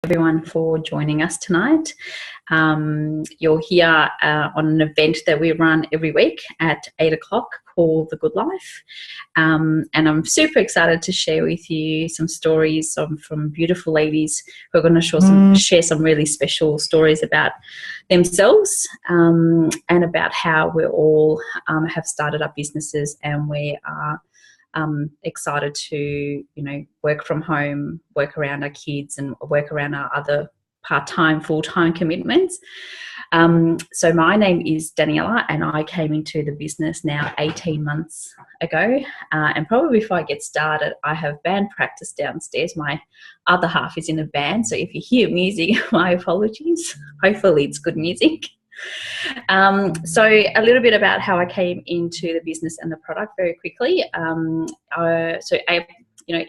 everyone for joining us tonight. You're here on an event that we run every week at 8 o'clock called The Good Life. And I'm super excited to share with you some stories from beautiful ladies who are going to share some really special stories about themselves and about how we all have started up businesses, and we are excited to, work from home, work around our kids, and work around our other part-time, full-time commitments. So my name is Daniela, and I came into the business now 18 months ago. And probably before I get started, I have band practice downstairs. My other half is in a band, so if you hear music, my apologies. Hopefully it's good music. So a little bit about how I came into the business and the product very quickly.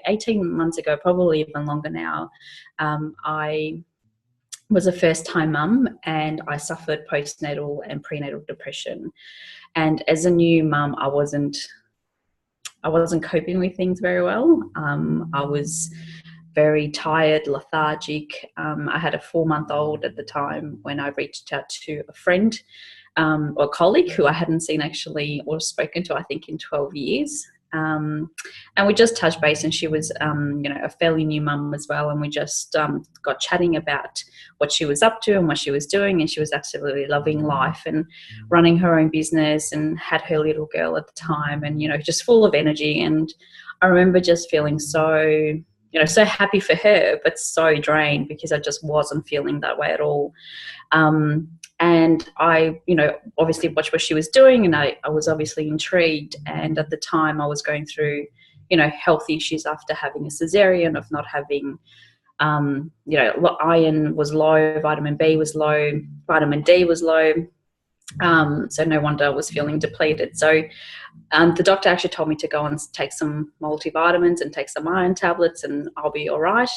18 months ago, probably even longer now, I was a first-time mum, and I suffered postnatal and prenatal depression. And as a new mum, I wasn't coping with things very well. I was very tired, lethargic. I had a 4-month-old at the time when I reached out to a friend or colleague who I hadn't seen actually or spoken to, I think, in 12 years. And we just touched base, and she was, a fairly new mum as well. And we just got chatting about what she was up to and what she was doing. And she was absolutely loving life and running her own business, and had her little girl at the time, and, just full of energy. And I remember just feeling so happy for her, but so drained because I just wasn't feeling that way at all. And I, obviously watched what she was doing, and I was obviously intrigued. And at the time I was going through, health issues after having a cesarean, of not having, iron was low, vitamin B was low, vitamin D was low. So no wonder I was feeling depleted. So the doctor actually told me to go and take some multivitamins and take some iron tablets, and I'll be all right,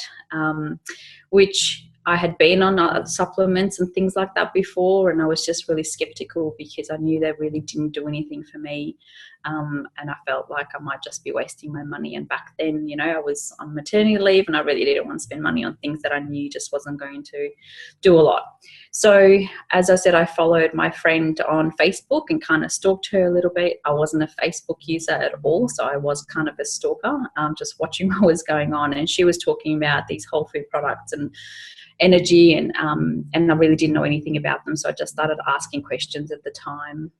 which I had been on supplements and things like that before, and I was just really skeptical because I knew they really didn't do anything for me, and I felt like I might just be wasting my money. And back then, I was on maternity leave, and I really didn't want to spend money on things that I knew just wasn't going to do a lot. So as I said, I followed my friend on Facebook and kind of stalked her a little bit. I wasn't a Facebook user at all, so I was kind of a stalker, just watching what was going on. And she was talking about these whole food products and energy, and I really didn't know anything about them, so I just started asking questions at the time.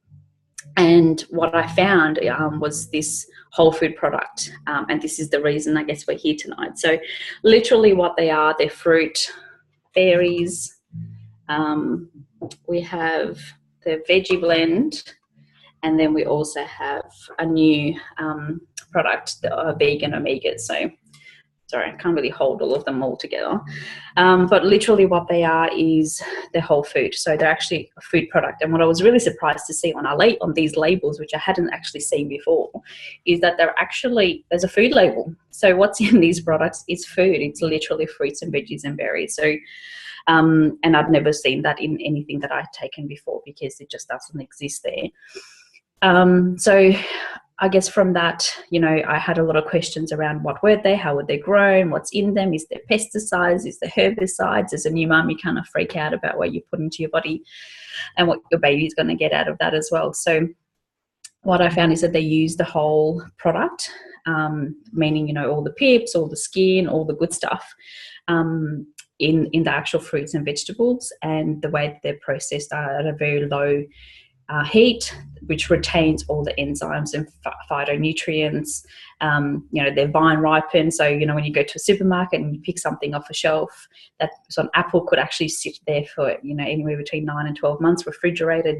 And what I found was this whole food product, and this is the reason I guess we're here tonight. So literally what they are, they're fruit, berries, we have the veggie blend, and then we also have a new product, the vegan omegas. So sorry, I can't really hold all of them all together. But literally what they are is they're whole food. So they're actually a food product. And what I was really surprised to see on these labels, which I hadn't actually seen before, is that there's a food label. So what's in these products is food. It's literally fruits and veggies and berries. So, and I've never seen that in anything that I've taken before, because it just doesn't exist there. So I guess from that, I had a lot of questions around what were they, how were they grown, what's in them, is there pesticides, is there herbicides? As a new mum, you kind of freak out about what you put into your body and what your baby's going to get out of that as well. So what I found is that they use the whole product, meaning, all the pips, all the skin, all the good stuff, in the actual fruits and vegetables, and the way they're processed are at a very low heat, which retains all the enzymes and phytonutrients. They're vine ripened. So, when you go to a supermarket and you pick something off a shelf, so an apple could actually sit there for, anywhere between 9 and 12 months refrigerated.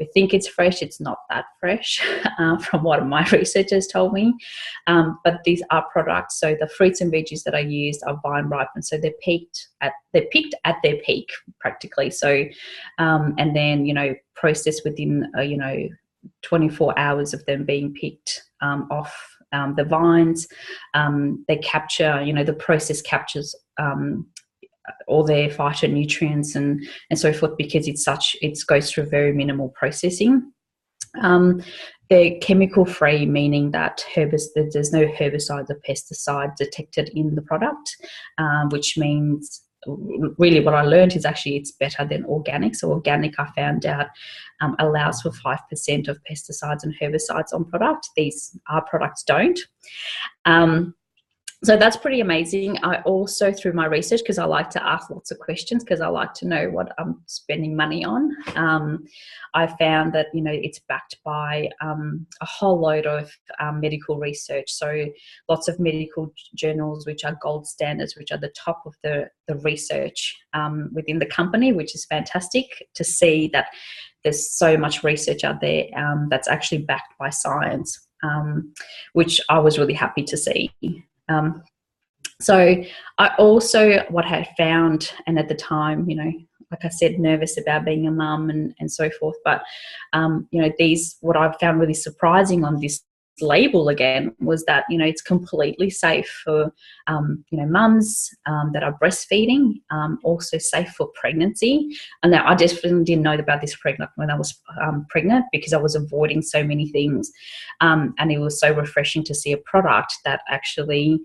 We think it's fresh. It's not that fresh, from what my researchers told me. But these are products. So the fruits and veggies that I used are vine ripened. So they're picked at their peak practically. So, and then, processed within, 24 hours of them being picked off the vines. They capture, the process captures all their phytonutrients and so forth, because it goes through very minimal processing. They're chemical free, meaning that there's no herbicides or pesticides detected in the product, which means really what I learned is actually it's better than organic. So organic, I found out, allows for 5% of pesticides and herbicides on product. Our products don't. So that's pretty amazing. I also, through my research, because I like to ask lots of questions, because I like to know what I'm spending money on, I found that, it's backed by a whole load of medical research. So lots of medical journals, which are gold standards, which are the top of the research within the company, which is fantastic to see that there's so much research out there that's actually backed by science, which I was really happy to see. So I also, what I had found, and at the time, like I said, nervous about being a mum and so forth, but, what I found really surprising on this label again was that, it's completely safe for, mums that are breastfeeding, also safe for pregnancy. And now I definitely didn't know about this when I was pregnant, because I was avoiding so many things. And it was so refreshing to see a product that actually,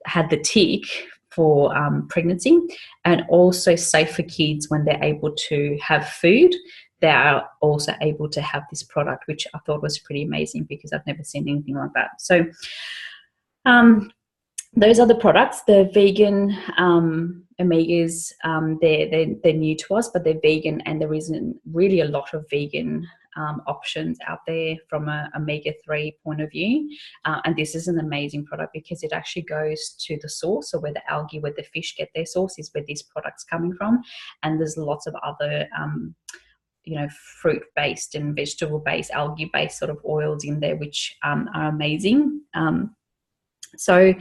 had the tick for pregnancy, and also safe for kids when they're able to have food. They are also able to have this product, which I thought was pretty amazing, because I've never seen anything like that. So those are the products. The vegan omegas, they're new to us, but they're vegan, and there isn't really a lot of vegan options out there from a omega-3 point of view. And this is an amazing product, because it actually goes to the source, or where the algae, where the fish get their source, is where this product's coming from. And there's lots of other fruit-based and vegetable-based, algae-based sort of oils in there, which are amazing. So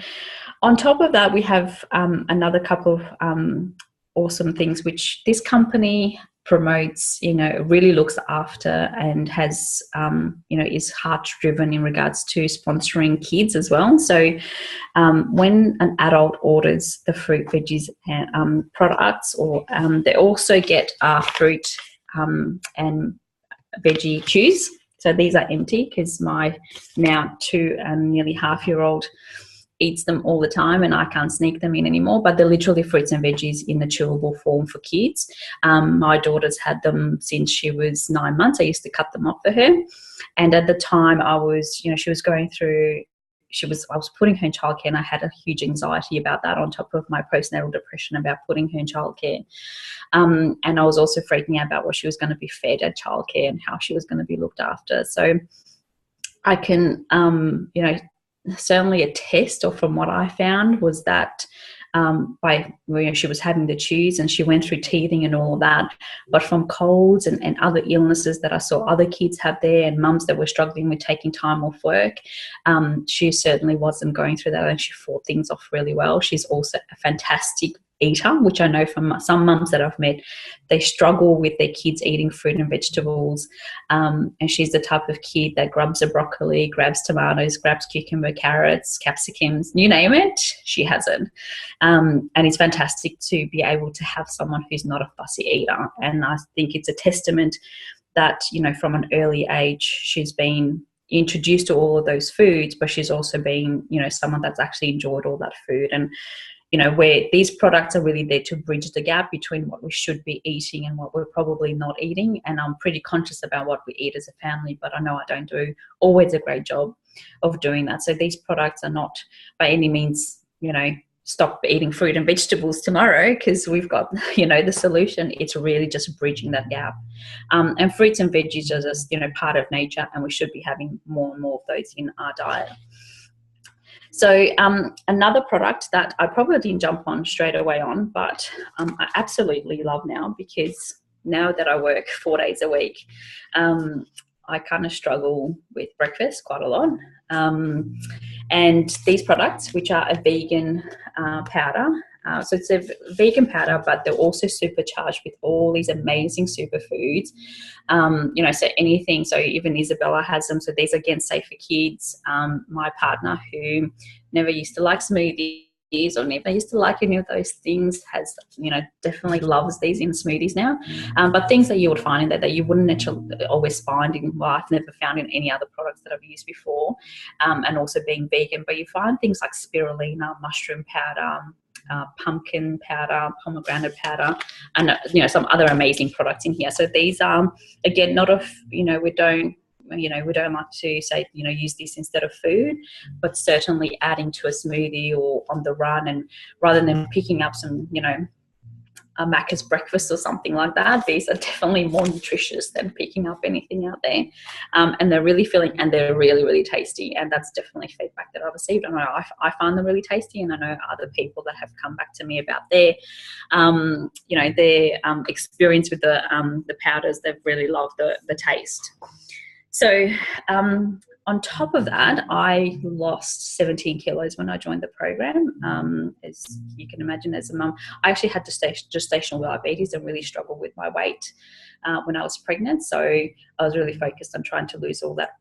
on top of that, we have another couple of awesome things which this company promotes, really looks after, and has, is heart-driven in regards to sponsoring kids as well. So when an adult orders the fruit, veggies, and products, or they also get fruit and veggie chews. So these are empty, because my now 2 and nearly half-year-old eats them all the time, and I can't sneak them in anymore, but they're literally fruits and veggies in the chewable form for kids. My daughter's had them since she was 9 months. I used to cut them off for her. And at the time I was, she was going through, I was putting her in childcare, and I had a huge anxiety about that, on top of my postnatal depression about putting her in childcare. And I was also freaking out about what she was going to be fed at childcare and how she was going to be looked after. So I can, certainly attest, or from what I found, was that she was having the chews, and she went through teething and all of that, but from colds and other illnesses that I saw other kids have there, and mums that were struggling with taking time off work, she certainly wasn't going through that, and she fought things off really well. She's also a fantastic eater, which I know from some mums that I've met, they struggle with their kids eating fruit and vegetables, and she's the type of kid that grabs a broccoli, grabs tomatoes, grabs cucumber, carrots, capsicums, you name it, she has it. And it's fantastic to be able to have someone who's not a fussy eater. And I think it's a testament that, from an early age, she's been introduced to all of those foods, but she's also been, someone that's actually enjoyed all that food. And where these products are really there to bridge the gap between what we should be eating and what we're probably not eating. And I'm pretty conscious about what we eat as a family, but I know I don't do always a great job of doing that. So these products are not by any means, stop eating fruit and vegetables tomorrow, because we've got, the solution. It's really just bridging that gap. And fruits and veggies are just, part of nature, and we should be having more and more of those in our diet. So another product that I probably didn't jump on straight away on, but I absolutely love now, because now that I work 4 days a week, I kind of struggle with breakfast quite a lot. And these products, which are a vegan powder, so it's a vegan powder, but they're also supercharged with all these amazing superfoods. So anything, so even Isabella has them. So these, again, safe for kids. My partner, who never used to like smoothies or never used to like any of those things, has, definitely loves these in smoothies now. But things that you would find in there that you wouldn't actually always find in, well, I've never found in any other products that I've used before, and also being vegan. But you find things like spirulina, mushroom powder, pumpkin powder, pomegranate powder, and some other amazing products in here. So these are, again, not of, we don't like to say, use this instead of food, but certainly adding to a smoothie or on the run, and rather than picking up some, a Macca's breakfast or something like that, these are definitely more nutritious than picking up anything out there. And they're really filling, and they're really, really tasty. And that's definitely feedback that I've received. I know I find them really tasty, and I know other people that have come back to me about their experience with the powders. They've really loved the taste. So on top of that, I lost 17 kilos when I joined the program. As you can imagine, as a mum, I actually had gestational diabetes and really struggled with my weight when I was pregnant. So I was really focused on trying to lose all that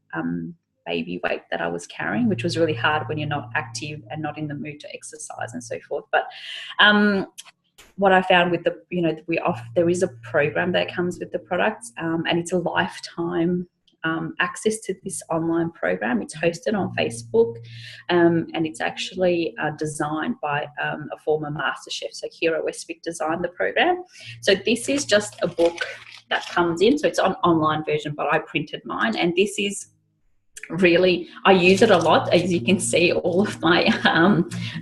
baby weight that I was carrying, which was really hard when you're not active and not in the mood to exercise and so forth. But what I found with there is a program that comes with the products, and it's a lifetime access to this online program. It's hosted on Facebook, and it's actually designed by a former master chef. So Kira Westwick designed the program. So this is just a book that comes in. So it's an online version, but I printed mine, and this is really, I use it a lot. As you can see, all of my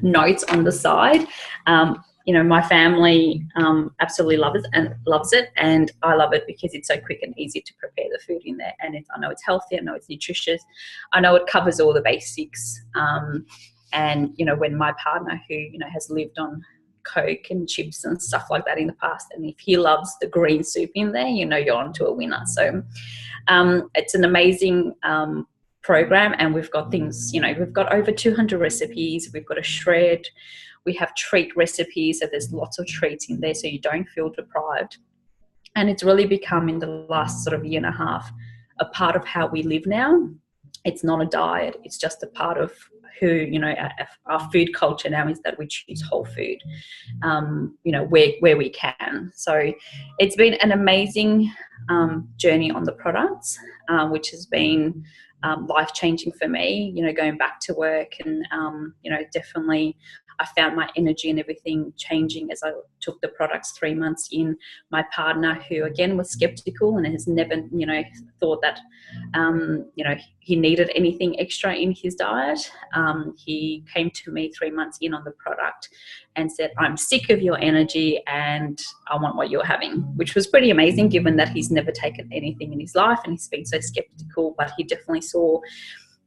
notes on the side. My family absolutely loves it, and I love it because it's so quick and easy to prepare the food in there. And I know it's healthy, I know it's nutritious, I know it covers all the basics. And when my partner, who has lived on Coke and chips and stuff like that in the past, and if he loves the green soup in there, you're onto a winner. So it's an amazing program, and we've got things. We've got over 200 recipes. We've got a shred. We have treat recipes, so there's lots of treats in there so you don't feel deprived. And it's really become, in the last sort of year and a half, a part of how we live now. It's not a diet. It's just a part of who, our food culture now is that we choose whole food, where we can. So it's been an amazing journey on the products, which has been life-changing for me, going back to work, and, definitely I found my energy and everything changing as I took the products 3 months in. My partner, who again was skeptical and has never, thought that, he needed anything extra in his diet, he came to me 3 months in on the product and said, I'm sick of your energy and I want what you're having, which was pretty amazing given that he's never taken anything in his life and he's been so skeptical, but he definitely saw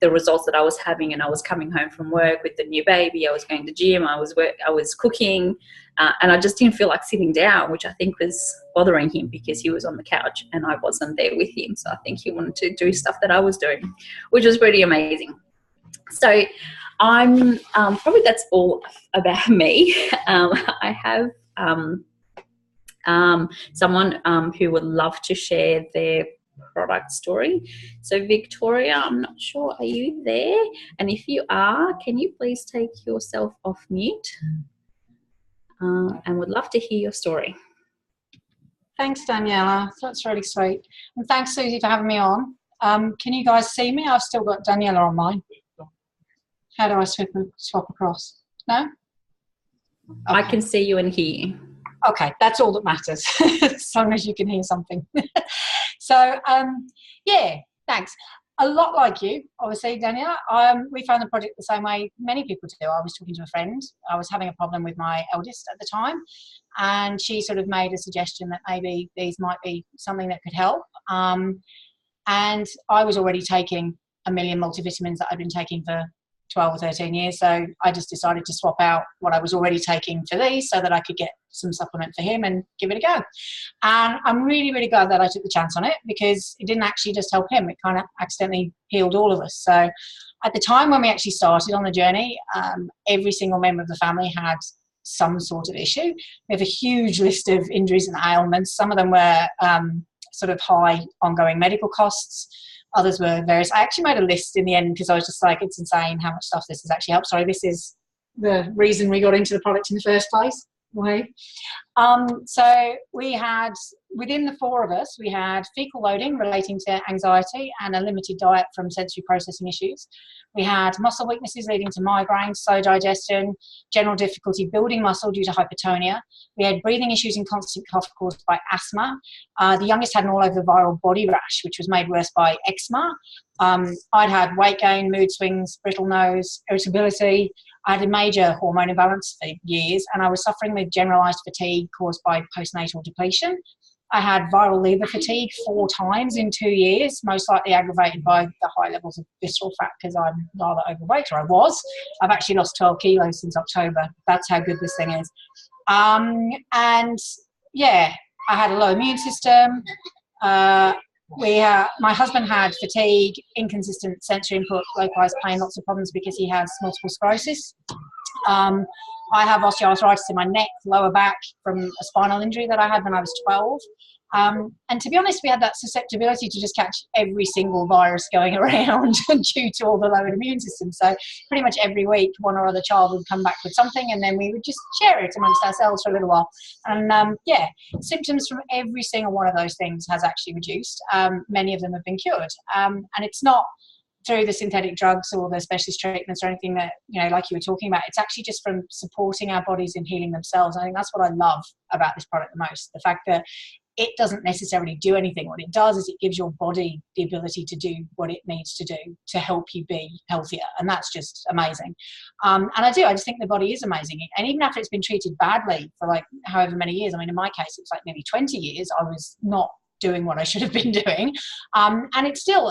the results that I was having. And I was coming home from work with the new baby, I was going to the gym, I was cooking, and I just didn't feel like sitting down, which I think was bothering him because he was on the couch and I wasn't there with him. So I think he wanted to do stuff that I was doing, which was pretty amazing. So I'm probably that's all about me. I have someone who would love to share their product story. So Victoria, I'm not sure, are you there? And if you are, can you please take yourself off mute? And would love to hear your story. Thanks, Daniela. That's really sweet. And thanks, Susie, for having me on. Can you guys see me? I've still got Daniela on mine. How do I swap across? No? Okay. I can see you and hear you. Okay, that's all that matters, as long as you can hear something. So, yeah, thanks. A lot like you, obviously, Daniela. We found the project the same way many people do. I was talking to a friend. I was having a problem with my eldest at the time, and she sort of made a suggestion that maybe these might be something that could help. And I was already taking a million multivitamins that I'd been taking for 12 or 13 years. So I just decided to swap out what I was already taking for these so that I could get some supplement for him and give it a go. And I'm really, really glad that I took the chance on it, because it didn't actually just help him. It kind of accidentally healed all of us. So at the time when we actually started on the journey, every single member of the family had some sort of issue. We have a huge list of injuries and ailments. Some of them were sort of high ongoing medical costs. Others were various. I actually made a list in the end because I was just like, it's insane how much stuff this has actually helped. Sorry, this is the reason we got into the product in the first place. Okay. So we had, within the four of us, we had fecal loading relating to anxiety and a limited diet from sensory processing issues. We had muscle weaknesses leading to migraines, slow digestion, general difficulty building muscle due to hypertonia. We had breathing issues and constant cough caused by asthma. The youngest had an all-over viral body rash, which was made worse by eczema. I'd had weight gain, mood swings, brittle nose, irritability. I had a major hormone imbalance for years, and I was suffering with generalised fatigue caused by postnatal depletion. I had viral liver fatigue 4 times in 2 years, most likely aggravated by the high levels of visceral fat because I'm rather overweight, or I was. I've actually lost 12 kilos since October. That's how good this thing is. And yeah, I had a low immune system. My husband had fatigue, inconsistent sensory input, localized pain, lots of problems because he has multiple sclerosis. I have osteoarthritis in my neck, lower back from a spinal injury that I had when I was 12. And to be honest, we had that susceptibility to just catch every single virus going around due to all the lowered immune system. So pretty much every week, one or other child would come back with something, and then we would just share it amongst ourselves for a little while. And symptoms from every single one of those things has actually reduced. Many of them have been cured. And it's not through the synthetic drugs or the specialist treatments or anything that, like you were talking about. It's actually just from supporting our bodies in healing themselves. I think that's what I love about this product the most. The fact that it doesn't necessarily do anything. What it does is it gives your body the ability to do what it needs to do to help you be healthier. And that's just amazing. And I just think the body is amazing. And even after it's been treated badly for like however many years, I mean, in my case, it's like maybe 20 years, I was not doing what I should have been doing. And it still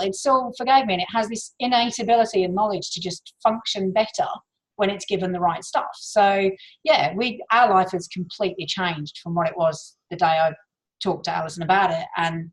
forgave me. And it has this innate ability and knowledge to just function better when it's given the right stuff. So yeah, our life has completely changed from what it was the day I talked to Alison about it, and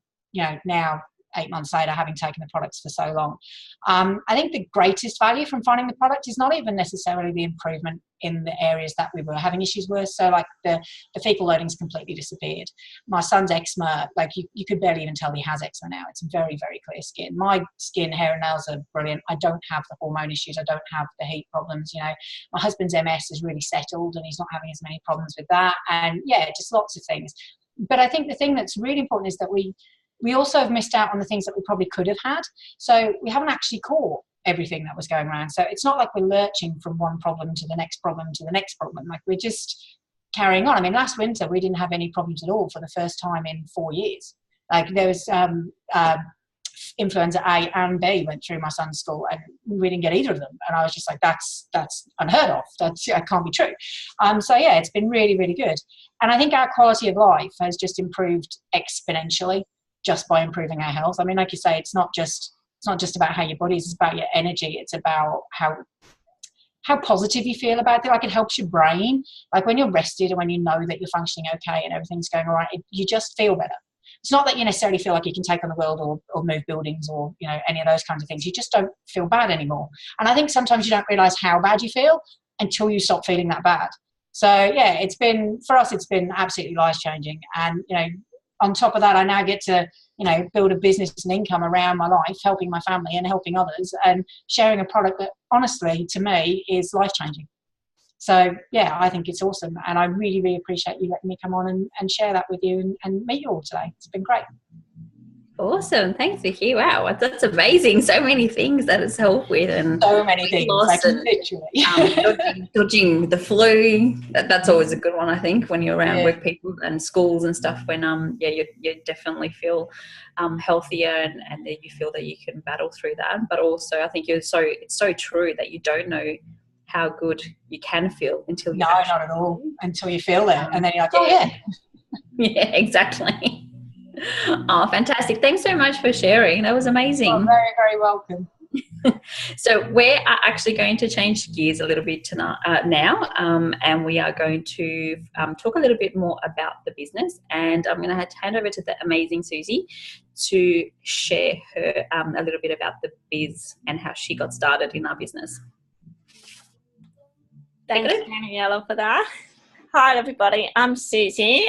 now 8 months later, having taken the products for so long. I think the greatest value from finding the product is not even necessarily the improvement in the areas that we were having issues with. So like the fecal loading's completely disappeared. My son's eczema, like you could barely even tell he has eczema now. It's very, very clear skin. My skin, hair and nails are brilliant. I don't have the hormone issues. I don't have the heat problems. My husband's MS is really settled and he's not having as many problems with that. And yeah, just lots of things. But I think the thing that's really important is that we also have missed out on the things that we probably could have had. So we haven't actually caught everything that was going around. So it's not like we're lurching from one problem to the next problem to the next problem. Like we're just carrying on. I mean, last winter we didn't have any problems at all for the first time in 4 years. Like there was influenza A and B went through my son's school, and we didn't get either of them. And I was just like, that's unheard of. That can't be true. So yeah, it's been really, really good. And I think our quality of life has just improved exponentially just by improving our health. I mean, like you say, it's not just about how your body is, it's about your energy. It's about how positive you feel about it. Like it helps your brain. Like when you're rested and when you know that you're functioning okay and everything's going all right, you just feel better. It's not that you necessarily feel like you can take on the world or move buildings or, any of those kinds of things. You just don't feel bad anymore. And I think sometimes you don't realise how bad you feel until you stop feeling that bad. So yeah, for us, it's been absolutely life-changing. And, on top of that, I now get to, build a business and income around my life, helping my family and helping others and sharing a product that honestly, to me, is life-changing. So yeah, I think it's awesome. And I really, really appreciate you letting me come on and share that with you and meet you all today. It's been great. Awesome. Thanks, Vicky. Wow, that's amazing. So many things that it's helped with, and so many things. Like literally. Dodging the flu. That's always a good one, I think, when you're around work people and schools and stuff. When you definitely feel healthier and you feel that you can battle through that. But also, I think it's so true that you don't know how good you can feel until you not at all, until you feel it, and then you're like, oh yeah. Yeah, exactly. Oh, fantastic. Thanks so much for sharing. That was amazing. You're very, very welcome. So we are actually going to change gears a little bit now, and we are going to talk a little bit more about the business, and I'm going to hand over to the amazing Susie to share her a little bit about the biz and how she got started in our business. Thanks, Daniela, for that. Hi, everybody. I'm Susie.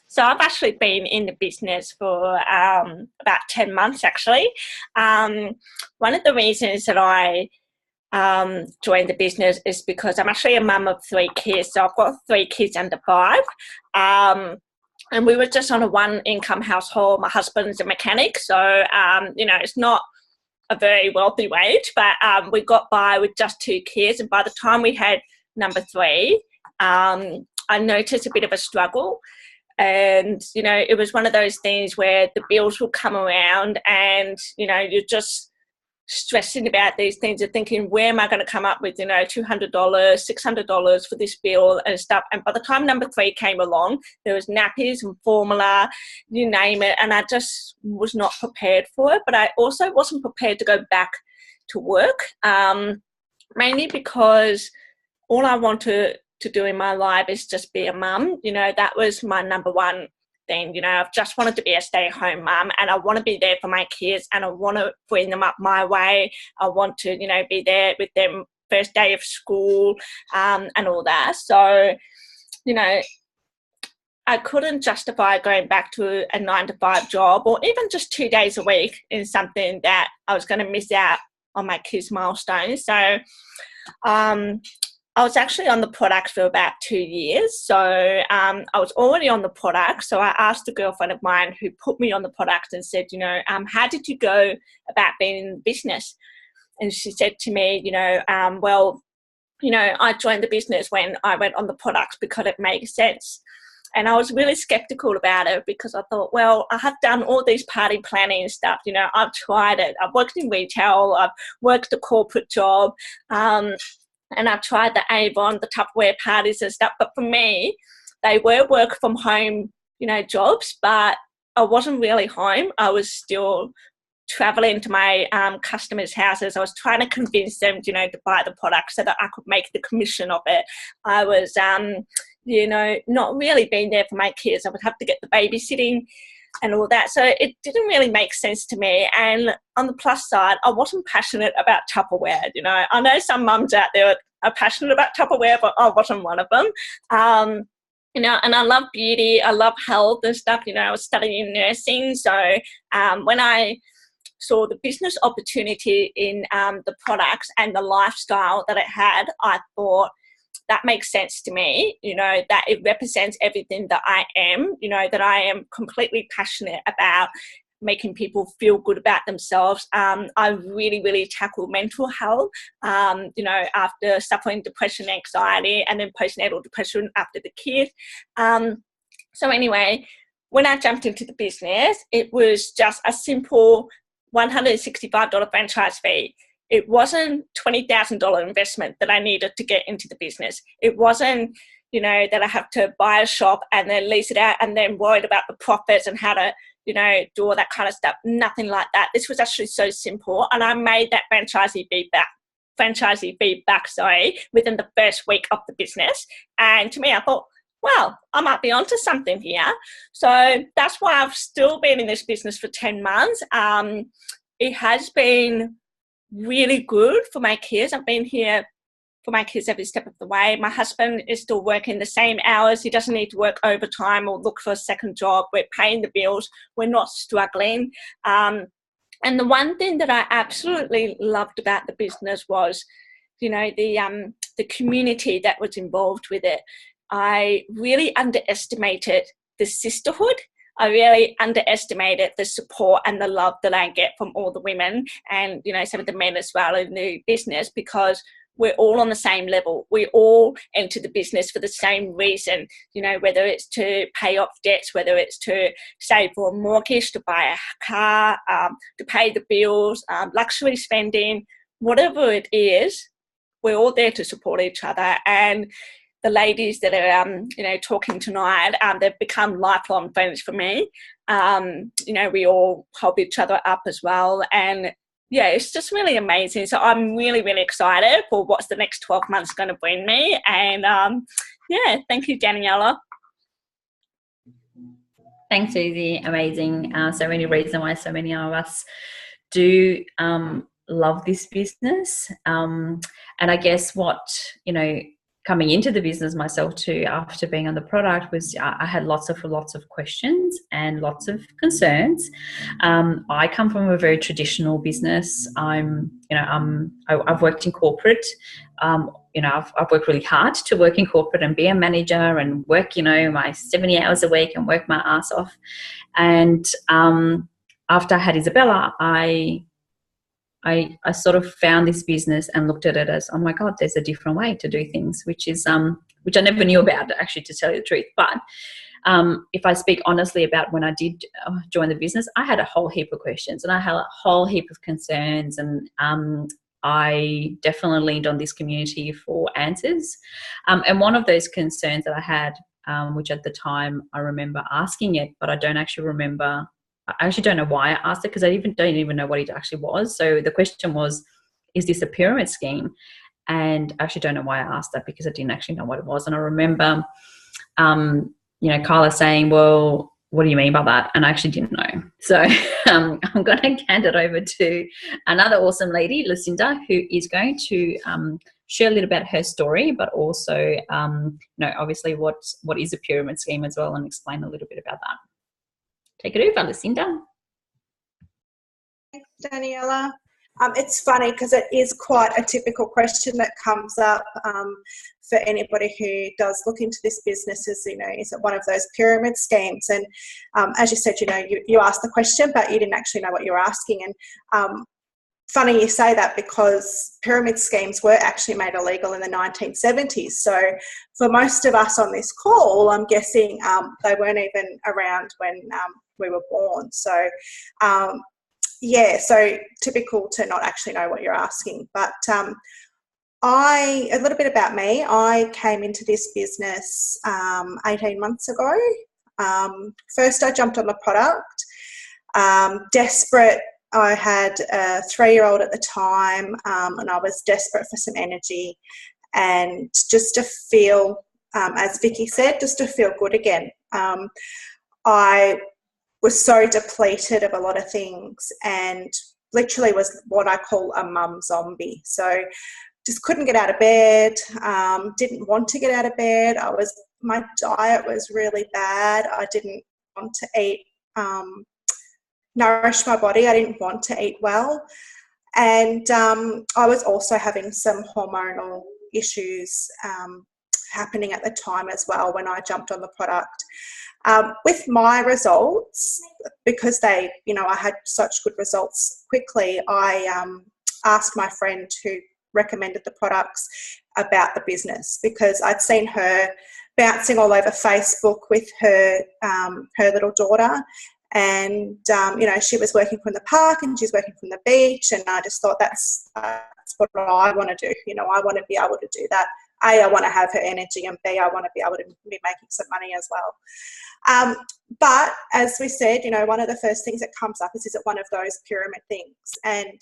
So I've actually been in the business for about 10 months, actually. One of the reasons that I joined the business is because I'm actually a mum of 3 kids. So I've got 3 kids under 5. And we were just on a 1-income household. My husband's a mechanic, so it's not a very wealthy wage, but we got by with just 2 kids. And by the time we had number 3, I noticed a bit of a struggle. And, it was one of those things where the bills will come around and, you're just stressing about these things and thinking, where am I going to come up with, $200, $600 for this bill and stuff. And by the time number 3 came along, there was nappies and formula, you name it. And I just was not prepared for it. But I also wasn't prepared to go back to work, mainly because all I wanted to do in my life is just be a mum. That was my number one thing. I've just wanted to be a stay-at-home mum, and I want to be there for my kids, and I want to bring them up my way. I want to, be there with them first day of school, and all that. So, I couldn't justify going back to a 9-to-5 job, or even just 2 days a week in something that I was going to miss out on my kids' milestones. So, I was actually on the product for about 2 years. So I was already on the product. So I asked a girlfriend of mine who put me on the product and said, how did you go about being in the business? And she said to me, I joined the business when I went on the product because it makes sense. And I was really skeptical about it because I thought, well, I have done all these party planning and stuff. I've tried it. I've worked in retail. I've worked a corporate job. And I've tried the Avon, the Tupperware parties and stuff. But for me, they were work from home, jobs, but I wasn't really home. I was still traveling to my customers' houses. I was trying to convince them, to buy the product so that I could make the commission of it. I was, not really being there for my kids. I would have to get the babysitting and all that. So it didn't really make sense to me. And on the plus side, I wasn't passionate about Tupperware. I know some mums out there are passionate about Tupperware, but I wasn't one of them. And I love beauty. I love health and stuff. I was studying nursing. So when I saw the business opportunity in the products and the lifestyle that it had, I thought, that makes sense to me, that it represents everything that I am, that I am completely passionate about making people feel good about themselves. I really, really tackle mental health, after suffering depression, anxiety, and then postnatal depression after the kid. So anyway, when I jumped into the business, it was just a simple $165 franchise fee. It wasn't $20,000 investment that I needed to get into the business. It wasn't, that I have to buy a shop and then lease it out and then worried about the profits and how to, do all that kind of stuff. Nothing like that. This was actually so simple. And I made that franchisee fee back, within the first week of the business. And to me, I thought, well, I might be onto something here. So that's why I've still been in this business for 10 months. It has been really good for my kids. I've been here for my kids every step of the way. My husband is still working the same hours. He doesn't need to work overtime or look for a second job. We're paying the bills. We're not struggling. And the one thing that I absolutely loved about the business was, the community that was involved with it. I really underestimated the sisterhood. I really underestimated the support and the love that I get from all the women and, some of the men as well in the business, because we're all on the same level. We all enter the business for the same reason, whether it's to pay off debts, whether it's to save for a mortgage, to buy a car, to pay the bills, luxury spending, whatever it is, we're all there to support each other. And the ladies that are, talking tonight, they've become lifelong friends for me. We all help each other up as well. And yeah, it's just really amazing. So I'm really, really excited for what's the next 12 months going to bring me. And thank you, Daniela. Thanks, Susie. Amazing. So many reasons why so many of us do love this business. And I guess what, coming into the business myself too, after being on the product, was I had lots of questions and lots of concerns. I come from a very traditional business. I've worked in corporate. I've worked really hard to work in corporate and be a manager and work, my 70 hours a week and work my ass off. And after I had Isabella, I sort of found this business and looked at it as, oh my God, there's a different way to do things, which I never knew about, actually, to tell you the truth. But if I speak honestly about when I did join the business, I had a whole heap of questions and I had a whole heap of concerns, and I definitely leaned on this community for answers. And one of those concerns that I had, which at the time I remember asking it, but I actually don't know why I asked it, because I don't even know what it actually was. So the question was, is this a pyramid scheme? And I actually don't know why I asked that, because I didn't actually know what it was. And I remember, Carla saying, well, what do you mean by that? And I actually didn't know. So I'm going to hand it over to another awesome lady, Lucinda, who is going to share a little about her story, but also, obviously what is a pyramid scheme as well, and explain a little bit about that. Take it over, Lucinda. Thanks, Daniela. It's funny because it is quite a typical question that comes up for anybody who does look into this business. Is it one of those pyramid schemes? And as you said, you asked the question, but you didn't actually know what you were asking. And funny you say that, because pyramid schemes were actually made illegal in the 1970s. So for most of us on this call, I'm guessing they weren't even around when we were born. So so typical to not actually know what you're asking. But a little bit about me. I came into this business 18 months ago. First, I jumped on the product, desperate. I had a 3-year-old at the time, and I was desperate for some energy and just to feel, as Vicky said, just to feel good again. I was so depleted of a lot of things and literally was what I call a mum zombie. So just couldn't get out of bed, didn't want to get out of bed. My diet was really bad. I didn't want to eat, nourish my body. I didn't want to eat well. And I was also having some hormonal issues happening at the time as well when I jumped on the product. With my results, because I had such good results quickly, I asked my friend who recommended the products about the business, because I'd seen her bouncing all over Facebook with her little daughter, and she was working from the park and she's working from the beach, and I just thought that's what I want to do. I want to be able to do that. A, I want to have her energy, and B, I want to be able to be making some money as well. But as we said, one of the first things that comes up is it one of those pyramid things? And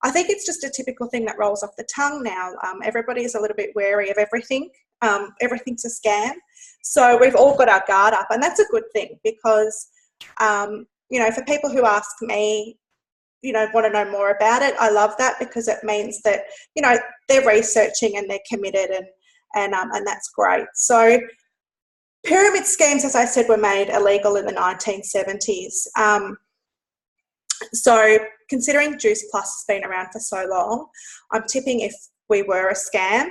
I think it's just a typical thing that rolls off the tongue now. Everybody is a little bit wary of everything. Everything's a scam. So we've all got our guard up, and that's a good thing, because, for people who ask me, want to know more about it, I love that, because it means that, they're researching and they're committed, and that's great. So pyramid schemes, as I said, were made illegal in the 1970s. So considering Juice Plus has been around for so long, I'm tipping if we were a scam,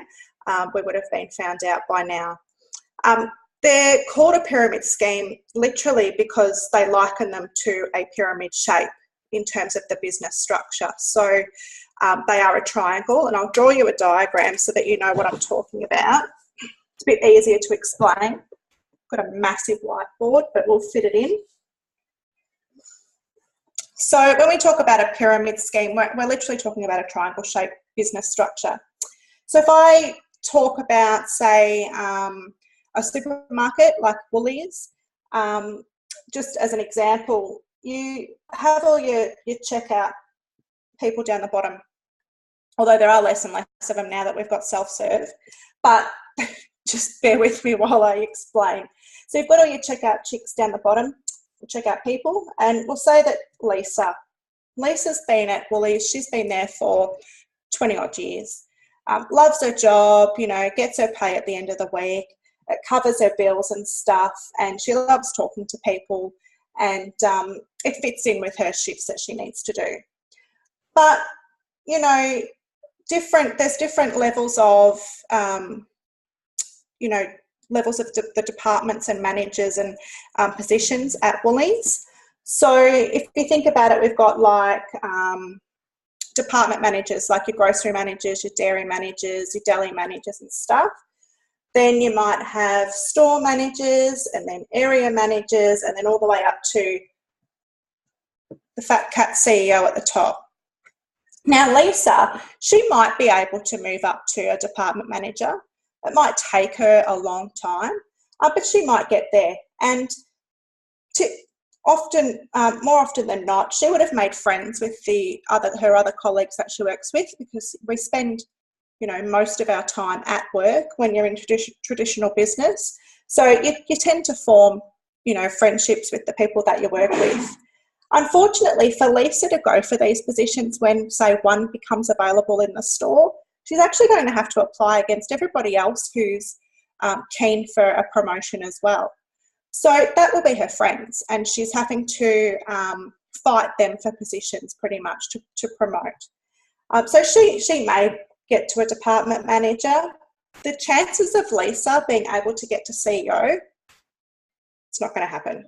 we would have been found out by now. They're called a pyramid scheme literally because they liken them to a pyramid shape in terms of the business structure. So they are a triangle, and I'll draw you a diagram so that you know what I'm talking about. It's a bit easier to explain. Got a massive whiteboard, but we'll fit it in. So when we talk about a pyramid scheme, we're literally talking about a triangle-shaped business structure. So if I talk about, say, a supermarket like Woolies, just as an example, you have all your checkout people down the bottom, although there are less and less of them now that we've got self-serve, but just bear with me while I explain. So you've got all your checkout chicks down the bottom, checkout people, and we'll say that Lisa's been at Woolies, she's been there for 20 odd years. loves her job, you know, gets her pay at the end of the week, it covers her bills and stuff, and she loves talking to people, and it fits in with her shifts that she needs to do. But, you know, there's different levels of, you know, levels of the departments and managers and positions at Woolies. So if you think about it, we've got like department managers, like your grocery managers, your dairy managers, your deli managers and stuff. Then you might have store managers, and then area managers, and then all the way up to the fat cat CEO at the top. Now, Lisa, she might be able to move up to a department manager. It might take her a long time, but she might get there. And more often than not, she would have made friends with her other colleagues that she works with, because we spend, you know, most of our time at work when you're in traditional business. So you tend to form, you know, friendships with the people that you work with. Unfortunately, for Lisa to go for these positions when, say, one becomes available in the store, she's actually going to have to apply against everybody else who's keen for a promotion as well. So that will be her friends, and she's having to fight them for positions pretty much to promote. So she may get to a department manager. The chances of Lisa being able to get to CEO, it's not going to happen.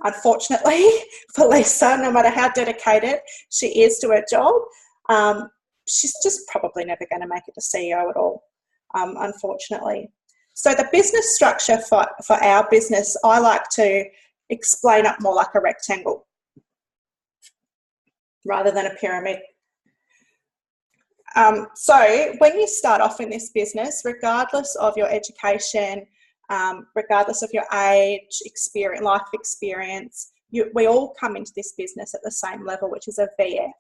Unfortunately for Lisa, no matter how dedicated she is to her job, she's just probably never going to make it to CEO at all, unfortunately. So the business structure for our business, I like to explain it more like a rectangle rather than a pyramid. So when you start off in this business, regardless of your education, regardless of your age, experience, life experience, we all come into this business at the same level, which is a VF,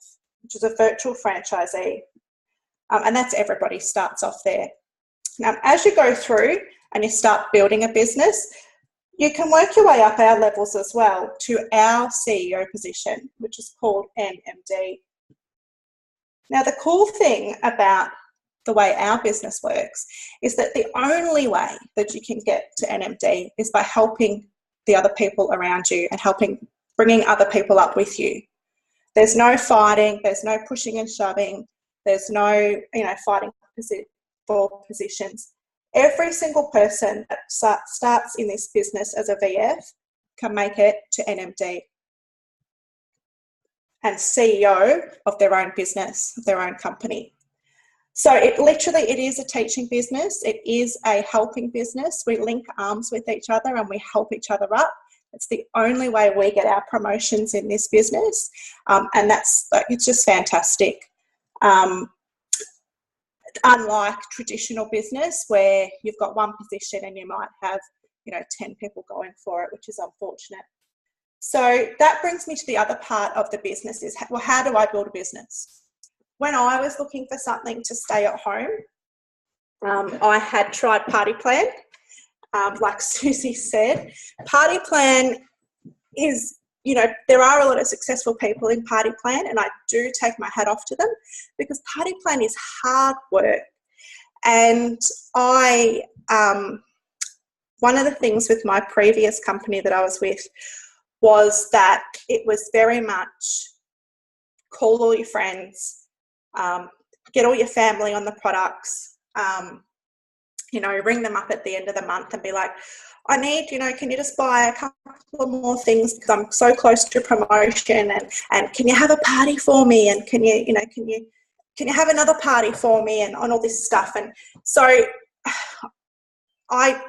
which is a virtual franchisee. And that's everybody starts off there. Now, as you go through and you start building a business, you can work your way up our levels as well to our CEO position, which is called NMD. Now, the cool thing about the way our business works is that the only way that you can get to NMD is by helping the other people around you and bringing other people up with you. There's no fighting, there's no pushing and shoving, there's no, fighting for positions. Every single person that starts in this business as a VF can make it to NMD and CEO of their own business, of their own company. So it is a teaching business. It is a helping business. We link arms with each other and we help each other up. It's the only way we get our promotions in this business. And it's just fantastic. Unlike traditional business where you've got one position and you might have, 10 people going for it, which is unfortunate. So that brings me to the other part of the business is, well, how do I build a business? When I was looking for something to stay at home, I had tried Party Plan. Like Susie said, Party Plan is, there are a lot of successful people in Party Plan, and I do take my hat off to them because Party Plan is hard work. And one of the things with my previous company that I was with was that it was very much call all your friends, get all your family on the products, ring them up at the end of the month and be like, I need, can you just buy a couple of more things because I'm so close to promotion, and can you have a party for me, and can you have another party for me, and on all this stuff. And so I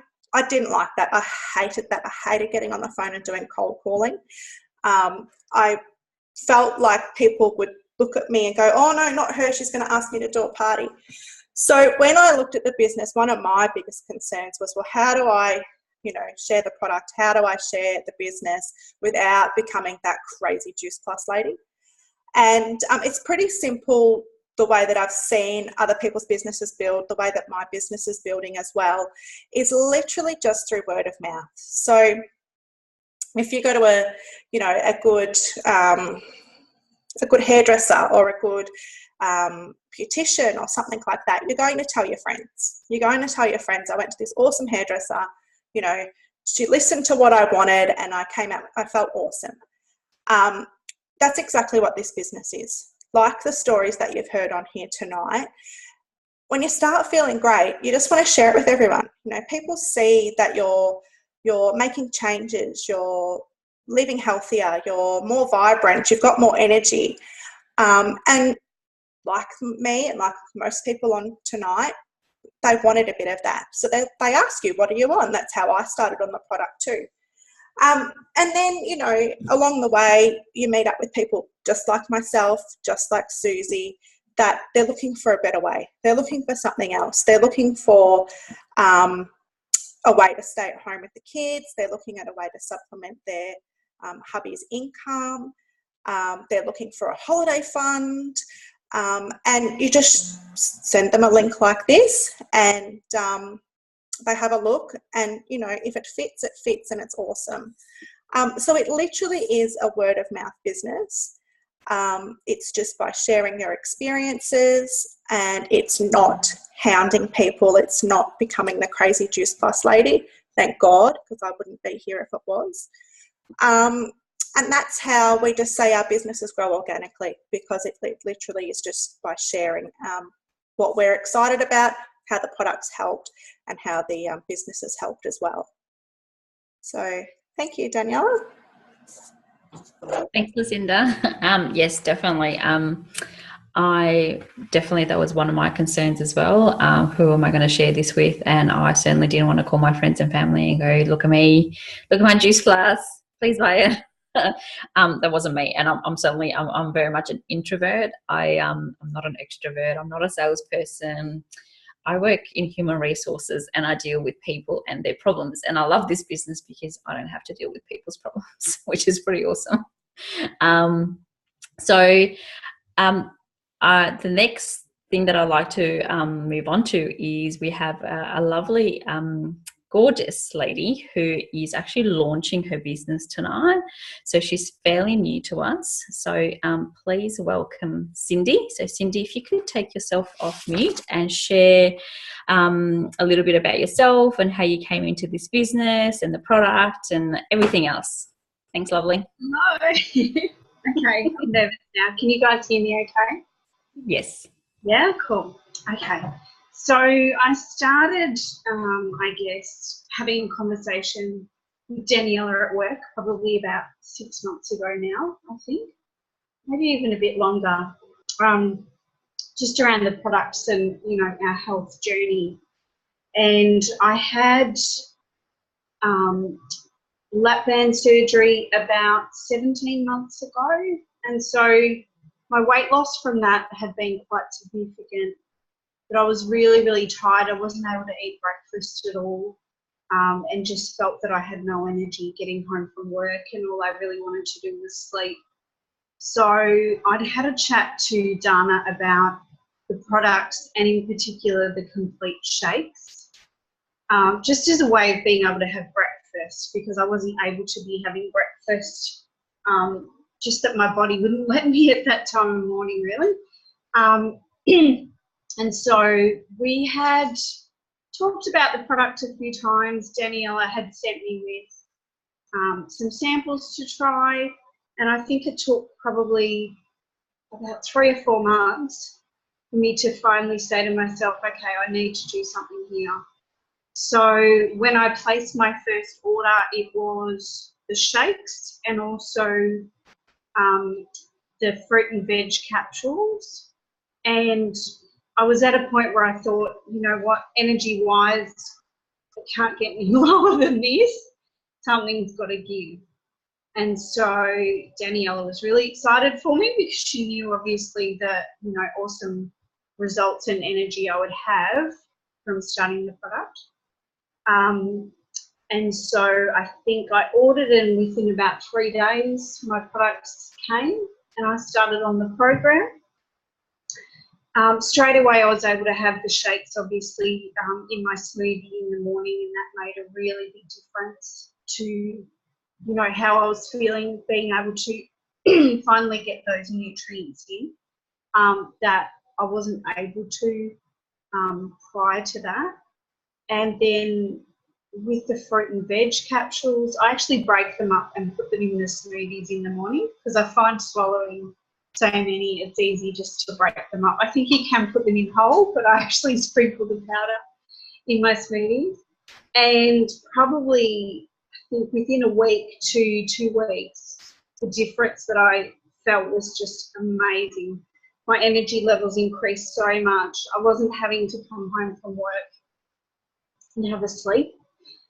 didn't like that. I hated that. I hated getting on the phone and doing cold calling. I felt like people would look at me and go, oh no, not her, she's going to ask me to do a party. So when I looked at the business, one of my biggest concerns was, well, how do I, share the product? How do I share the business without becoming that crazy Juice Plus lady? And it's pretty simple the way that I've seen other people's businesses build, the way that my business is building as well, is literally just through word of mouth. So if you go to a good hairdresser or a good beautician or something like that, you're going to tell your friends. You're going to tell your friends, I went to this awesome hairdresser, you know, she listened to what I wanted and I came out, I felt awesome. That's exactly what this business is. Like the stories that you've heard on here tonight, when you start feeling great, you just want to share it with everyone. You know, people see that you're making changes, you're living healthier, you're more vibrant, you've got more energy. And like me and like most people on tonight, they wanted a bit of that. So they ask you, what do you want? That's how I started on the product too. And then, you know, along the way, you meet up with people just like myself, just like Susie, that they're looking for a better way. They're looking for something else. They're looking for a way to stay at home with the kids. They're looking at a way to supplement their hubby's income. They're looking for a holiday fund. And you just send them a link like this and they have a look and, you know, if it fits, it fits and it's awesome. So it literally is a word of mouth business. It's just by sharing your experiences and it's not hounding people. It's not becoming the crazy Juice Plus lady, thank God, because I wouldn't be here if it was. And that's how we just say our businesses grow organically, because it literally is just by sharing what we're excited about, how the products helped and how the businesses helped as well. So thank you, Daniela. Thanks, Lucinda. Yes, definitely. That was one of my concerns as well. Who am I going to share this with? And I certainly didn't want to call my friends and family and go, look at me, look at my juice glass, please buy it. That wasn't me. And I'm very much an introvert. I'm not an extrovert. I'm not a salesperson. I work in human resources and I deal with people and their problems. And I love this business because I don't have to deal with people's problems, which is pretty awesome. The next thing that I'd like to move on to is we have a lovely, gorgeous lady who is actually launching her business tonight. So she's fairly new to us. So please welcome Cindy. So Cindy, if you could take yourself off mute and share a little bit about yourself and how you came into this business and the product and everything else. Thanks, lovely. Hello. Okay, I'm nervous now. Can you guys hear me okay? Yes. Yeah, cool. Okay. So I started, I guess, having a conversation with Daniela at work probably about 6 months ago now, I think. Maybe even a bit longer. Just around the products and, you know, our health journey. And I had lap band surgery about 17 months ago. And so my weight loss from that had been quite significant. But I was really, really tired. I wasn't able to eat breakfast at all and just felt that I had no energy getting home from work and all I really wanted to do was sleep. So I'd had a chat to Dana about the products and in particular the complete shakes, just as a way of being able to have breakfast because I wasn't able to be having breakfast, just that my body wouldn't let me at that time of the morning really. And so we had talked about the product a few times. Daniela had sent me with some samples to try, and I think it took probably about 3 or 4 months for me to finally say to myself, okay, I need to do something here. So when I placed my first order, it was the shakes and also the fruit and veg capsules. And I was at a point where I thought, you know what, energy-wise, I can't get any lower than this. Something's got to give. And so Daniela was really excited for me because she knew obviously the, you know, awesome results and energy I would have from starting the product. And so I think I ordered and within about 3 days my products came and I started on the program. Straight away I was able to have the shakes obviously in my smoothie in the morning, and that made a really big difference to, you know, how I was feeling, being able to finally get those nutrients in. that I wasn't able to prior to that. And then with the fruit and veg capsules, I actually break them up and put them in the smoothies in the morning because I find swallowing so many, it's easy just to break them up. I think you can put them in whole, but I actually sprinkle the powder in my smoothies. And probably, I think within a week to 2 weeks, the difference that I felt was just amazing. My energy levels increased so much. I wasn't having to come home from work and have a sleep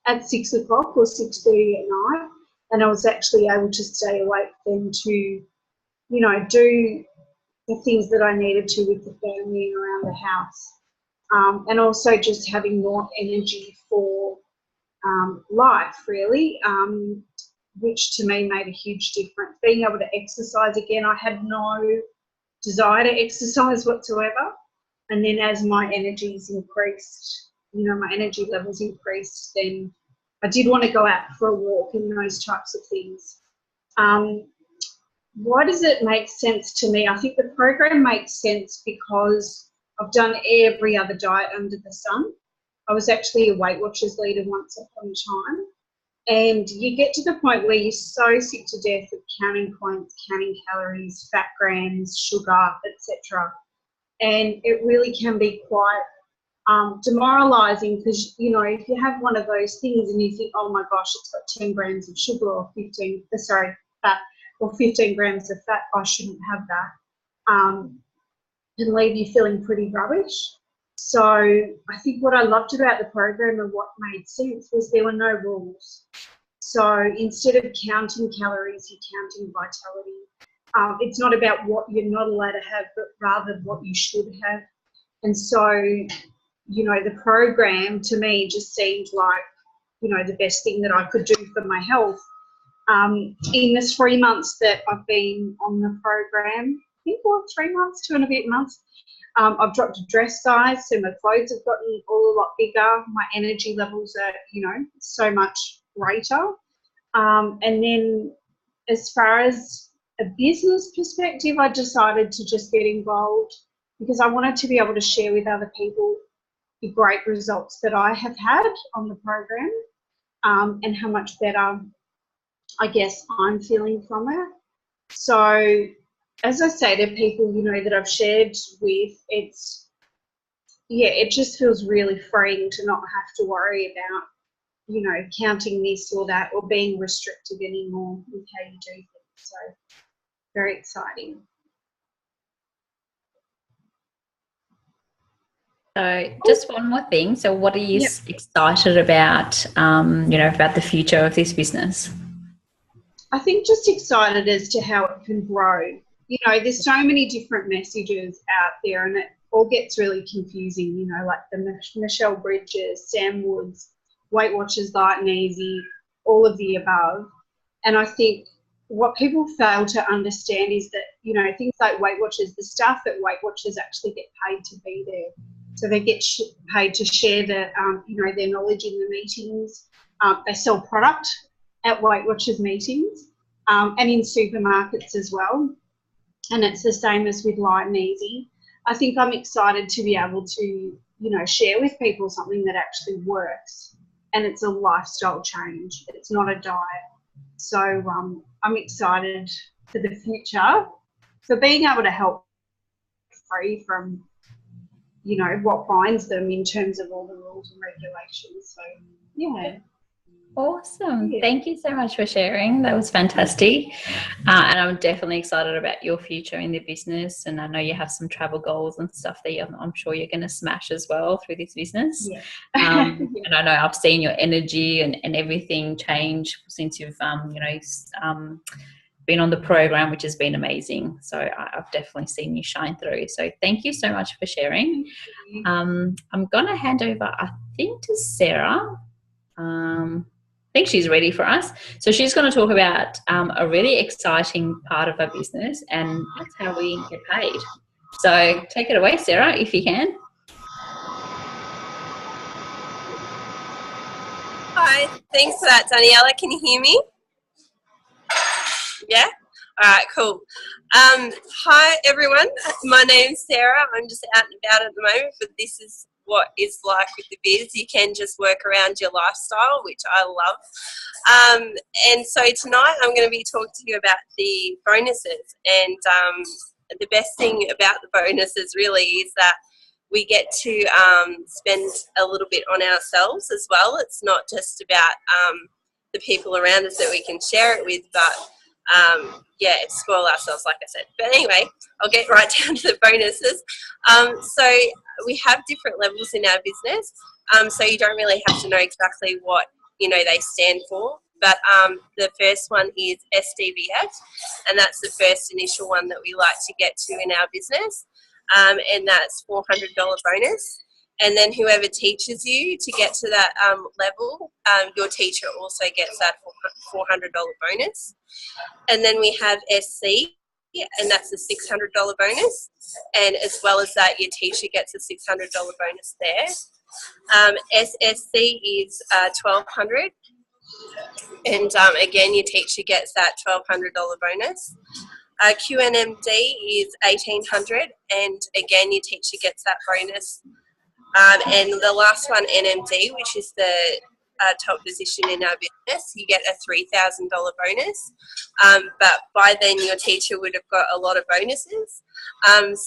at 6 o'clock or 6:30 at night, and I was actually able to stay awake then to, you know, do the things that I needed to with the family and around the house, and also just having more energy for life, really, which to me made a huge difference. Being able to exercise again, I had no desire to exercise whatsoever, and then as my energies increased, you know, my energy levels increased, then I did want to go out for a walk and those types of things. Why does it make sense to me? I think the program makes sense because I've done every other diet under the sun. I was actually a Weight Watchers leader once upon a time, and you get to the point where you're so sick to death of counting points, counting calories, fat grams, sugar, etc. And it really can be quite demoralising because, you know, if you have one of those things and you think, oh my gosh, it's got 10 grams of sugar or fat or 15 grams of fat, I shouldn't have that, can leave you feeling pretty rubbish. So I think what I loved about the program and what made sense was there were no rules. So instead of counting calories, you're counting vitality. It's not about what you're not allowed to have, but rather what you should have. And so, you know, the program to me just seemed like, you know, the best thing that I could do for my health. In the 3 months that I've been on the program, I think 3 months, 2 and a bit months, I've dropped a dress size, so my clothes have gotten all a lot bigger. My energy levels are, you know, so much greater. And then as far as a business perspective, I decided to just get involved because I wanted to be able to share with other people the great results that I have had on the program, and how much better, I guess, I'm feeling from it. So as I say to people, you know, that I've shared with, it just feels really freeing to not have to worry about, you know, counting this or that or being restricted anymore with how you do things. So very exciting. So just one more thing. So what are you excited about, you know, about the future of this business? I think just excited as to how it can grow. You know, there's so many different messages out there and it all gets really confusing, you know, like the Michelle Bridges, Sam Woods, Weight Watchers Light and Easy, all of the above. And I think what people fail to understand is that, you know, things like Weight Watchers, the staff at Weight Watchers actually get paid to be there. So they get paid to share the, you know, their knowledge in the meetings. They sell product at Weight Watchers meetings, and in supermarkets as well. And it's the same as with Light and Easy. I think I'm excited to be able to, you know, share with people something that actually works, and it's a lifestyle change. It's not a diet. So I'm excited for the future, for being able to help free from, you know, what binds them in terms of all the rules and regulations. So, yeah. Awesome. Yeah. Thank you so much for sharing. That was fantastic. And I'm definitely excited about your future in the business. And I know you have some travel goals and stuff that I'm sure you're going to smash as well through this business. Yeah. And I know I've seen your energy and everything change since you've, you know, been on the program, which has been amazing. So I've definitely seen you shine through. So thank you so much for sharing. I'm going to hand over, I think, to Sarah. I think she's ready for us. So she's going to talk about a really exciting part of our business, and that's how we get paid. So take it away, Sarah, if you can. Hi, thanks for that, Daniela. Can you hear me? Yeah? All right, cool. Hi, everyone. My name's Sarah. I'm just out and about at the moment, but this is what it's like with the biz. You can just work around your lifestyle, which I love. And so tonight I'm going to be talking to you about the bonuses. And the best thing about the bonuses really is that we get to spend a little bit on ourselves as well. It's not just about the people around us that we can share it with, but spoil ourselves, like I said. But anyway, I'll get right down to the bonuses. So we have different levels in our business, so you don't really have to know exactly what they stand for. But the first one is SDVF, and that's the first initial one that we like to get to in our business, and that's $400 bonus. And then whoever teaches you to get to that level, your teacher also gets that $400 bonus. And then we have SC, and that's a $600 bonus. And as well as that, your teacher gets a $600 bonus there. SSC is $1,200. And again, your teacher gets that $1,200 bonus. QNMD is $1,800, and again, your teacher gets that bonus. And the last one, NMD, which is the top position in our business, you get a $3,000 bonus. But by then, your teacher would have got a lot of bonuses.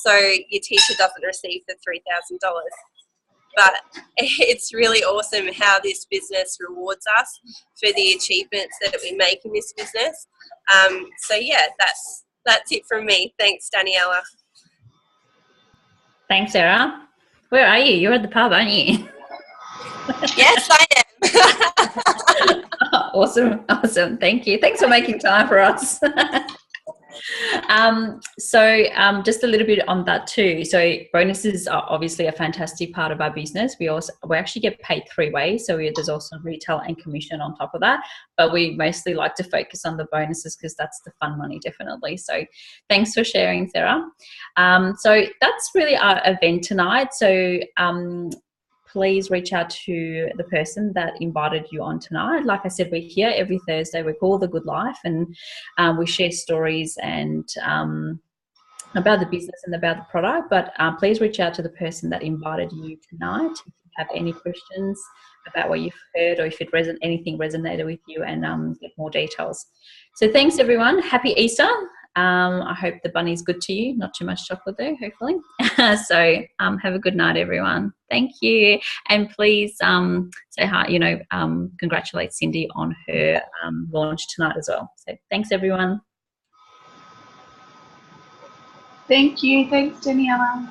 So your teacher doesn't receive the $3,000. But it's really awesome how this business rewards us for the achievements that we make in this business. So yeah, that's it from me. Thanks, Daniela. Thanks, Sarah. Where are you? You're at the pub, aren't you? Yes, I am. Awesome. Thank you. Thanks for making time for us. Just a little bit on that too. So bonuses are obviously a fantastic part of our business. We actually get paid 3 ways. So there's also retail and commission on top of that, but we mostly like to focus on the bonuses because that's the fun money, definitely. So thanks for sharing, Sarah. So that's really our event tonight. So please reach out to the person that invited you on tonight. Like I said, we're here every Thursday. We call The Good Life, and we share stories and about the business and about the product. But please reach out to the person that invited you tonight if you have any questions about what you've heard, or if anything resonated with you, and get more details. So thanks, everyone. Happy Easter. I hope the bunny's good to you. Not too much chocolate though, hopefully. So have a good night, everyone. Thank you. And please say hi, congratulate Cindy on her launch tonight as well. So thanks, everyone. Thank you. Thanks, Daniela.